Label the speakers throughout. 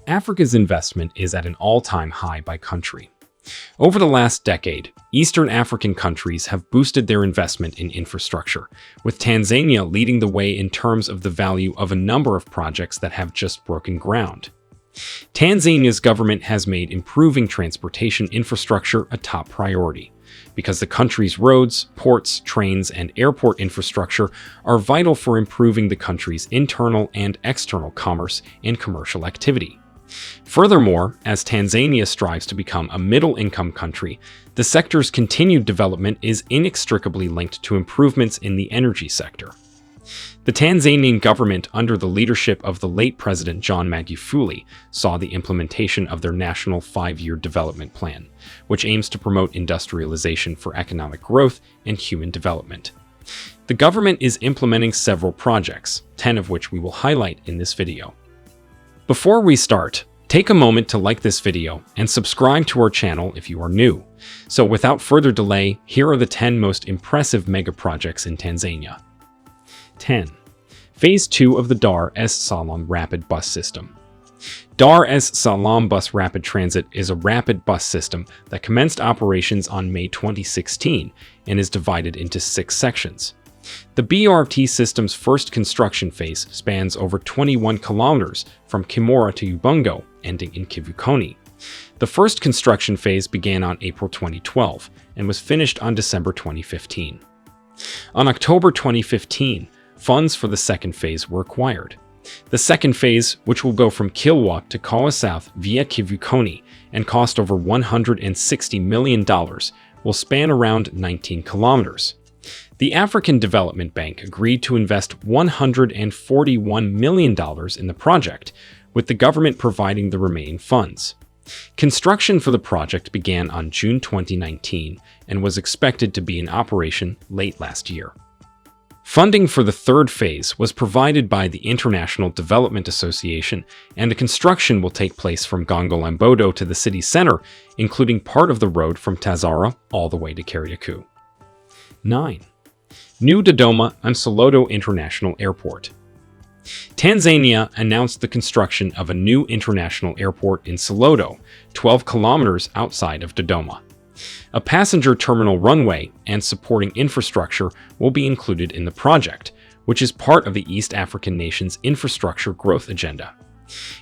Speaker 1: Africa's investment is at an all-time high by country. Over the last decade, Eastern African countries have boosted their investment in infrastructure, with Tanzania leading the way in terms of the value of a number of projects that have just broken ground. Tanzania's government has made improving transportation infrastructure a top priority, because the country's roads, ports, trains, and airport infrastructure are vital for improving the country's internal and external commerce and commercial activity. Furthermore, as Tanzania strives to become a middle-income country, the sector's continued development is inextricably linked to improvements in the energy sector. The Tanzanian government, under the leadership of the late President John Magufuli, saw the implementation of their national 5-year development plan, which aims to promote industrialization for economic growth and human development. The government is implementing several projects, 10 of which we will highlight in this video. Before we start, take a moment to like this video and subscribe to our channel if you are new. So without further delay, here are the 10 most impressive mega projects in Tanzania. 10. Phase 2 of the Dar es Salaam Rapid Bus System. Dar es Salaam Bus Rapid Transit is a rapid bus system that commenced operations on May 2016 and is divided into 6 sections. The BRT system's first construction phase spans over 21 kilometers from Kimora to Ubungo, ending in Kivukoni. The first construction phase began on April 2012 and was finished on December 2015. On October 2015, funds for the second phase were acquired. The second phase, which will go from Kilwa to Kawa South via Kivukoni and cost over $160 million, will span around 19 kilometers. The African Development Bank agreed to invest $141 million in the project, with the government providing the remaining funds. Construction for the project began on June 2019 and was expected to be in operation late last year. Funding for the third phase was provided by the International Development Association, and the construction will take place from Gongolambodo to the city center, including part of the road from Tazara all the way to Kariakoo. 9. New Dodoma and Solodo International Airport. Tanzania announced the construction of a new international airport in Solodo, 12 kilometers outside of Dodoma. A passenger terminal runway and supporting infrastructure will be included in the project, which is part of the East African nation's infrastructure growth agenda.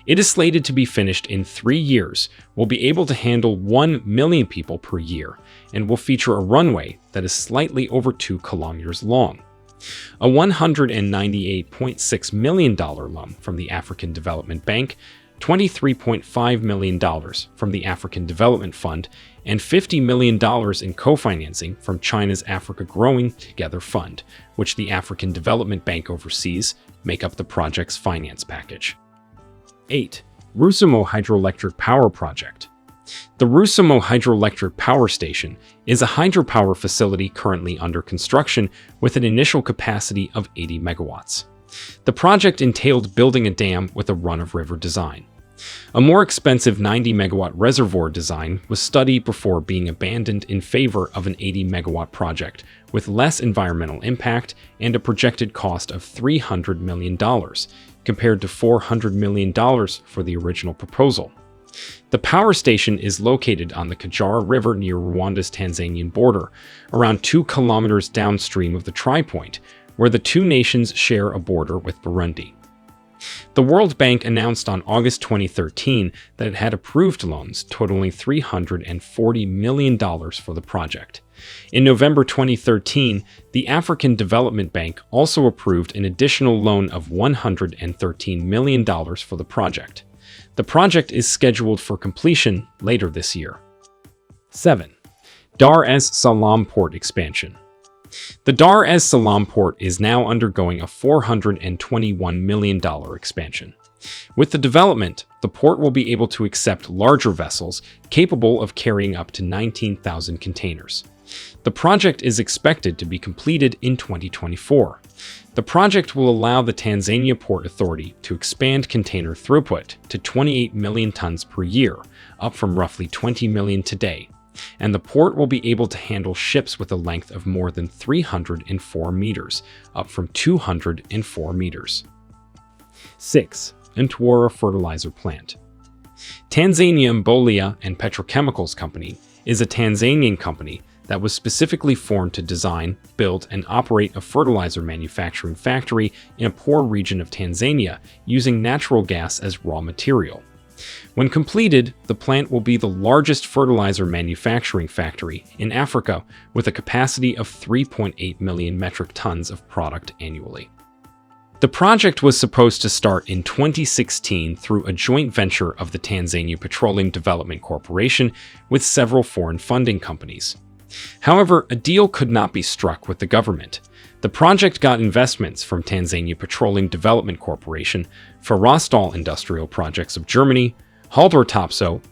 Speaker 1: It is slated to be finished in 3 years, will be able to handle 1 million people per year, and will feature a runway that is slightly over 2 kilometers long. A $198.6 million loan from the African Development Bank, $23.5 million from the African Development Fund, and $50 million in co-financing from China's Africa Growing Together Fund, which the African Development Bank oversees, make up the project's finance package. 8. Russimo Hydroelectric Power Project. The Russimo Hydroelectric Power Station is a hydropower facility currently under construction with an initial capacity of 80 megawatts. The project entailed building a dam with a run-of-river design. A more expensive 90-megawatt reservoir design was studied before being abandoned in favor of an 80-megawatt project with less environmental impact and a projected cost of $300 million, compared to $400 million for the original proposal. The power station is located on the Kagera River near Rwanda's Tanzanian border, around 2 kilometers downstream of the Tri-Point, where the two nations share a border with Burundi. The World Bank announced on August 2013 that it had approved loans totaling $340 million for the project. In November 2013, the African Development Bank also approved an additional loan of $113 million for the project. The project is scheduled for completion later this year. 7. Dar es Salaam Port Expansion. The Dar es Salaam port is now undergoing a $421 million expansion. With the development, the port will be able to accept larger vessels capable of carrying up to 19,000 containers. The project is expected to be completed in 2024. The project will allow the Tanzania Port Authority to expand container throughput to 28 million tons per year, up from roughly 20 million today, and the port will be able to handle ships with a length of more than 304 meters, up from 204 meters. 6. Ntwara Fertilizer Plant. Tanzania Mbolea and Petrochemicals Company is a Tanzanian company that was specifically formed to design, build, and operate a fertilizer manufacturing factory in a poor region of Tanzania using natural gas as raw material. When completed, the plant will be the largest fertilizer manufacturing factory in Africa with a capacity of 3.8 million metric tons of product annually. The project was supposed to start in 2016 through a joint venture of the Tanzania Petroleum Development Corporation with several foreign funding companies. However, a deal could not be struck with the government. The project got investments from Tanzania Petroleum Development Corporation, Ferrostal Industrial Projects of Germany, Haldor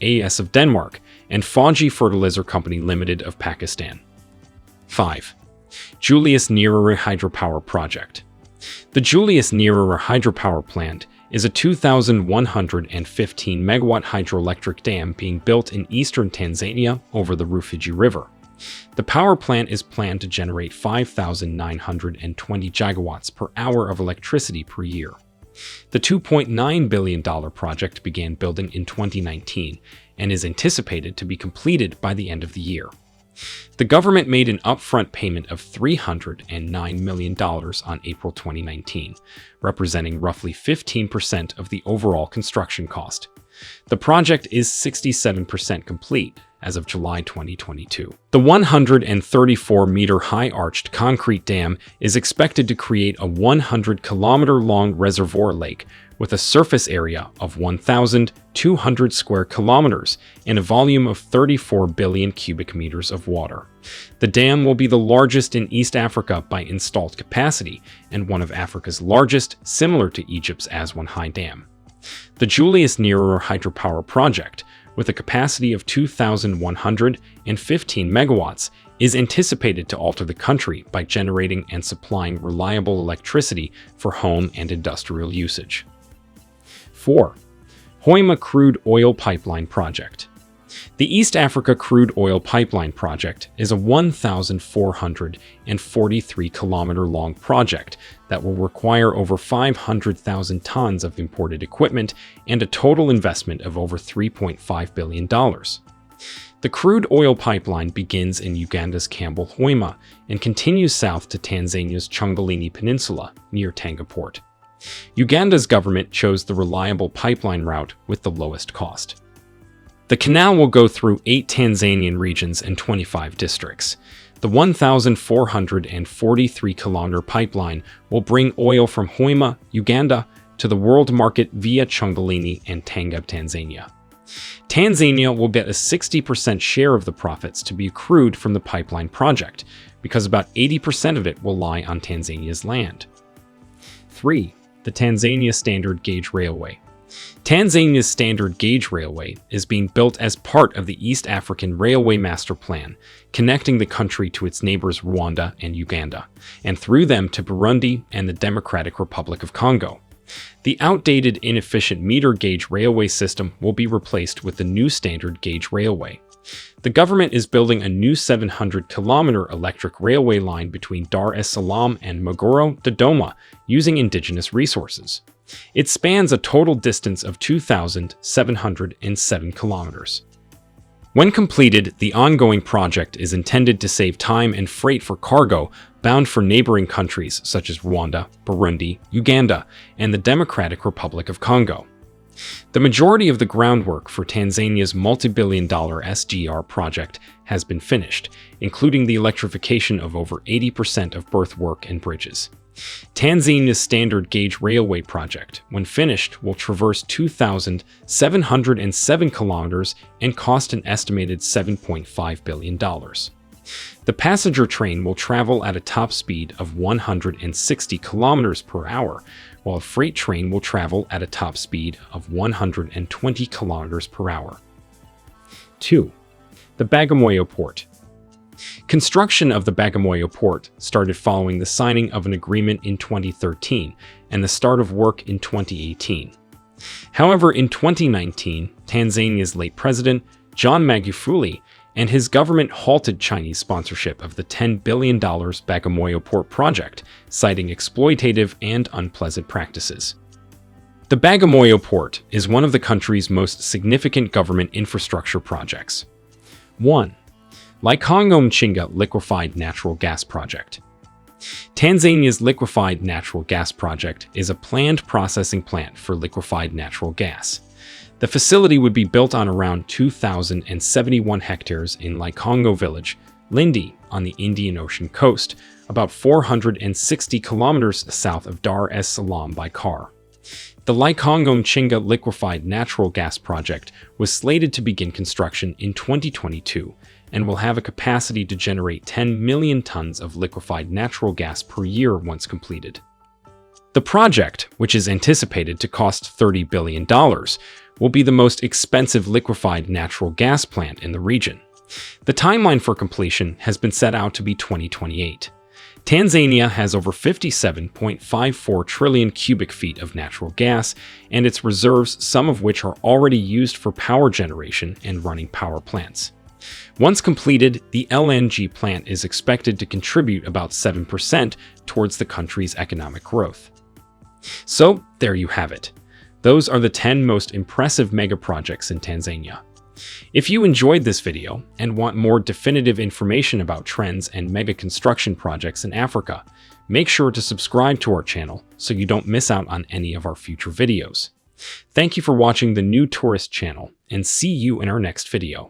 Speaker 1: AS of Denmark, and Fauji Fertilizer Company Limited of Pakistan. 5. Julius Nyerere Hydropower Project. The Julius Nyerere Hydropower Plant is a 2,115 megawatt hydroelectric dam being built in eastern Tanzania over the Rufiji River. The power plant is planned to generate 5,920 gigawatts per hour of electricity per year. The $2.9 billion project began building in 2019 and is anticipated to be completed by the end of the year. The government made an upfront payment of $309 million on April 2019, representing roughly 15% of the overall construction cost. The project is 67% complete as of July 2022. The 134-meter high arched concrete dam is expected to create a 100-kilometer-long reservoir lake with a surface area of 1,200 square kilometers and a volume of 34 billion cubic meters of water. The dam will be the largest in East Africa by installed capacity and one of Africa's largest, similar to Egypt's Aswan High Dam. The Julius Nyerere Hydropower Project, with a capacity of 2,115 megawatts, is anticipated to alter the country by generating and supplying reliable electricity for home and industrial usage. 4. Hoima Crude Oil Pipeline Project. The East Africa Crude Oil Pipeline Project is a 1,443-kilometer-long project that will require over 500,000 tons of imported equipment and a total investment of over $3.5 billion. The crude oil pipeline begins in Uganda's Campbell Hoima and continues south to Tanzania's Chongalini Peninsula near Tanga Port. Uganda's government chose the reliable pipeline route with the lowest cost. The canal will go through 8 Tanzanian regions and 25 districts. The 1,443-kilometer pipeline will bring oil from Hoima, Uganda, to the world market via Chongalini and Tanga, Tanzania. Tanzania will get a 60% share of the profits to be accrued from the pipeline project, because about 80% of it will lie on Tanzania's land. 3. The Tanzania Standard Gauge Railway. Tanzania's Standard Gauge Railway is being built as part of the East African Railway Master Plan, connecting the country to its neighbors Rwanda and Uganda, and through them to Burundi and the Democratic Republic of Congo. The outdated, inefficient meter gauge railway system will be replaced with the new standard gauge railway. The government is building a new 700-kilometer electric railway line between Dar es Salaam and Morogoro to Doma using indigenous resources. It spans a total distance of 2,707 kilometers. When completed, the ongoing project is intended to save time and freight for cargo bound for neighboring countries such as Rwanda, Burundi, Uganda, and the Democratic Republic of Congo. The majority of the groundwork for Tanzania's multi-billion-dollar SGR project has been finished, including the electrification of over 80% of berthwork and bridges. Tanzania's Standard Gauge Railway project, when finished, will traverse 2,707 kilometers and cost an estimated $7.5 billion. The passenger train will travel at a top speed of 160 kilometers per hour, while a freight train will travel at a top speed of 120 kilometers per hour. 2. The Bagamoyo Port. Construction of the Bagamoyo Port started following the signing of an agreement in 2013 and the start of work in 2018. However, in 2019, Tanzania's late president, John Magufuli, and his government halted Chinese sponsorship of the $10 billion Bagamoyo Port project, citing exploitative and unpleasant practices. The Bagamoyo Port is one of the country's most significant government infrastructure projects. 1. Mchinga Liquefied Natural Gas Project. Tanzania's liquefied natural gas project is a planned processing plant for liquefied natural gas. The facility would be built on around 2,071 hectares in Likongo village, Lindi, on the Indian Ocean coast, about 460 kilometers south of Dar es Salaam by car. The Mchinga liquefied natural gas project was slated to begin construction in 2022 and will have a capacity to generate 10 million tons of liquefied natural gas per year once completed. The project, which is anticipated to cost $30 billion, will be the most expensive liquefied natural gas plant in the region. The timeline for completion has been set out to be 2028. Tanzania has over 57.54 trillion cubic feet of natural gas, and its reserves, some of which are already used for power generation and running power plants. Once completed, the LNG plant is expected to contribute about 7% towards the country's economic growth. So, there you have it. Those are the 10 most impressive megaprojects in Tanzania. If you enjoyed this video and want more definitive information about trends and mega construction projects in Africa, make sure to subscribe to our channel so you don't miss out on any of our future videos. Thank you for watching the New Tourist channel, and see you in our next video.